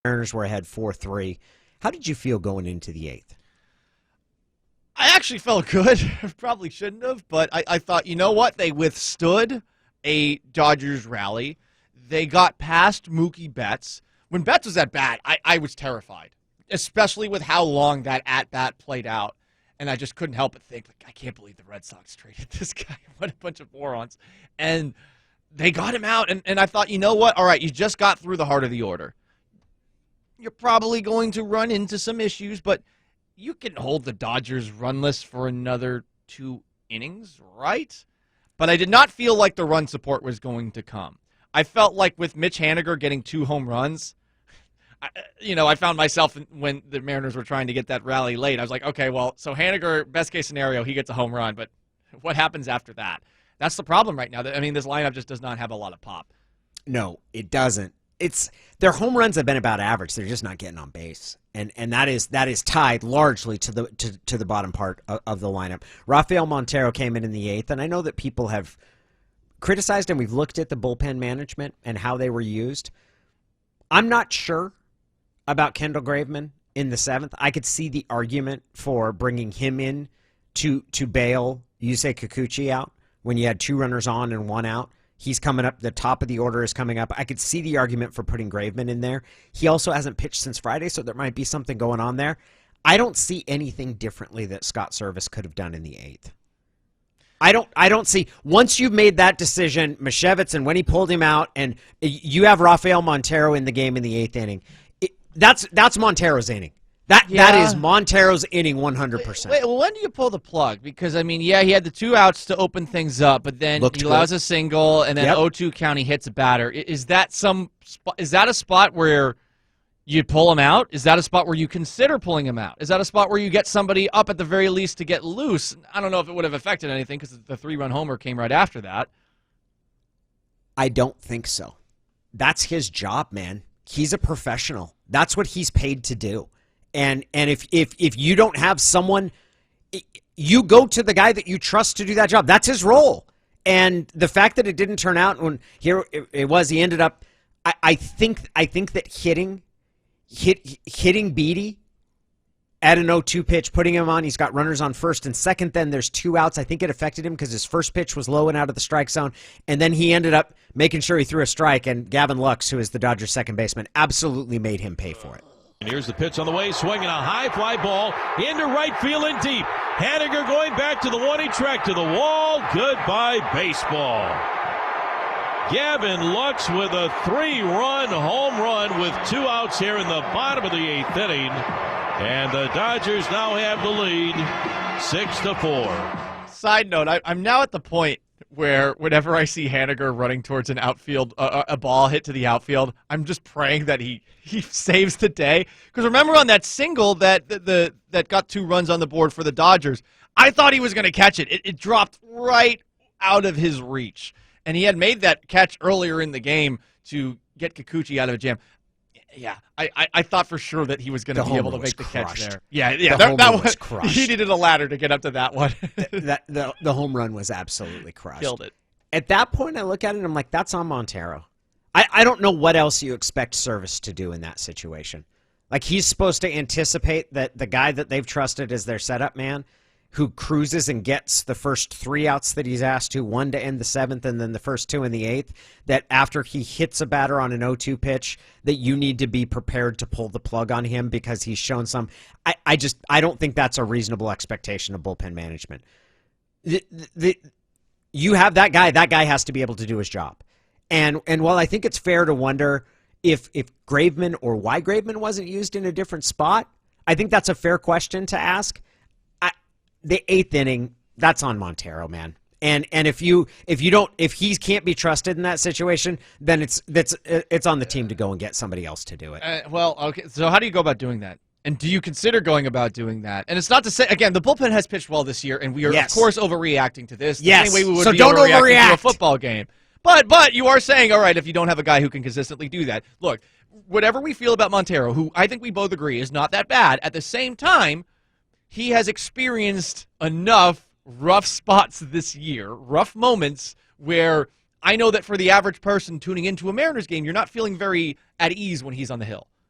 Mariners were ahead 4-3. How did you feel going into the eighth? I actually felt good. Probably shouldn't have, but I thought, you know what? They withstood a Dodgers rally. They got past Mookie Betts. When Betts was at bat, I was terrified, especially with how long that at-bat played out. And I just couldn't help but think, like, I can't believe the Red Sox traded this guy. What a bunch of morons. And they got him out, and I thought, you know what? All right, you just got through the heart of the order. You're probably going to run into some issues, but you can hold the Dodgers runless for another 2 innings, right? But I did not feel like the run support was going to come. I felt like with Mitch Haniger getting 2 home runs, I found myself when the Mariners were trying to get that rally late. I was like, okay, well, so Haniger, best case scenario, he gets a home run, but what happens after that? That's the problem right now. I mean, this lineup just does not have a lot of pop. No, it doesn't. Their home runs have been about average. They're just not getting on base, and that is tied largely to the bottom part of the lineup. Rafael Montero came in the eighth, and I know that people have criticized him. We've looked at the bullpen management and how they were used. I'm not sure about Kendall Graveman in the seventh. I could see the argument for bringing him in to bail Yusei Kikuchi out when you had 2 runners on and 1 out. He's coming up. The top of the order is coming up. I could see the argument for putting Graveman in there. He also hasn't pitched since Friday, so there might be something going on there. I don't see anything differently that Scott Service could have done in the eighth. I don't see, once you've made that decision, Misiewicz, and when he pulled him out, and you have Rafael Montero in the game in the eighth inning, that's Montero's inning. That is Montero's inning 100%. Wait, well, when do you pull the plug? Because, I mean, yeah, he had the 2 outs to open things up, but then he allows a single, and then 0-2 count, he hits a batter. Is that a spot where you pull him out? Is that a spot where you consider pulling him out? Is that a spot where you get somebody up at the very least to get loose? I don't know if it would have affected anything because the 3-run homer came right after that. I don't think so. That's his job, man. He's a professional. That's what he's paid to do. And if you don't have someone, you go to the guy that you trust to do that job. That's his role. And the fact that it didn't turn out when here it was, he ended up. I think that hitting Beatty at an 0-2 pitch, putting him on. He's got runners on first and second. Then there's 2 outs. I think it affected him because his first pitch was low and out of the strike zone, and then he ended up making sure he threw a strike. And Gavin Lux, who is the Dodgers' second baseman, absolutely made him pay for it. And here's the pitch on the way, swinging a high fly ball into right field and deep. Haniger going back to the 1-8 track to the wall. Goodbye, baseball. Gavin Lux with a 3-run home run with 2 outs here in the bottom of the 8th inning. And the Dodgers now have the lead 6-4. Side note, I'm now at the point where whenever I see Haniger running towards an outfield, a ball hit to the outfield, I'm just praying that he saves the day. Because remember on that single that got 2 runs on the board for the Dodgers, I thought he was going to catch it. It dropped right out of his reach. And he had made that catch earlier in the game to get Kikuchi out of a jam. Yeah, I thought for sure that he was going to be able to make the catch there. Yeah, that was crushed. He needed a ladder to get up to that one. The home run was absolutely crushed. Killed it. At that point, I look at it and I'm like, that's on Montero. I don't know what else you expect Service to do in that situation. Like, he's supposed to anticipate that the guy that they've trusted as their setup man, who cruises and gets the first 3 outs that he's asked to, 1 to end the 7th and then the first 2 in the 8th, that after he hits a batter on an 0-2 pitch, that you need to be prepared to pull the plug on him because he's shown some. I don't think that's a reasonable expectation of bullpen management. You have that guy has to be able to do his job. And while I think it's fair to wonder if Graveman or why Graveman wasn't used in a different spot, I think that's a fair question to ask. The 8th inning, that's on Montero, man. And if he can't be trusted in that situation, then it's on the team to go and get somebody else to do it. Well, okay. So how do you go about doing that? And do you consider going about doing that? And it's not to say, again, the bullpen has pitched well this year, and we are, of course, overreacting to this. The same way we would be don't overreacting to a football game. But you are saying, all right, if you don't have a guy who can consistently do that. Look, whatever we feel about Montero, who I think we both agree is not that bad, at the same time, he has experienced enough rough spots this year, rough moments, where I know that for the average person tuning into a Mariners game, you're not feeling very at ease when he's on the hill.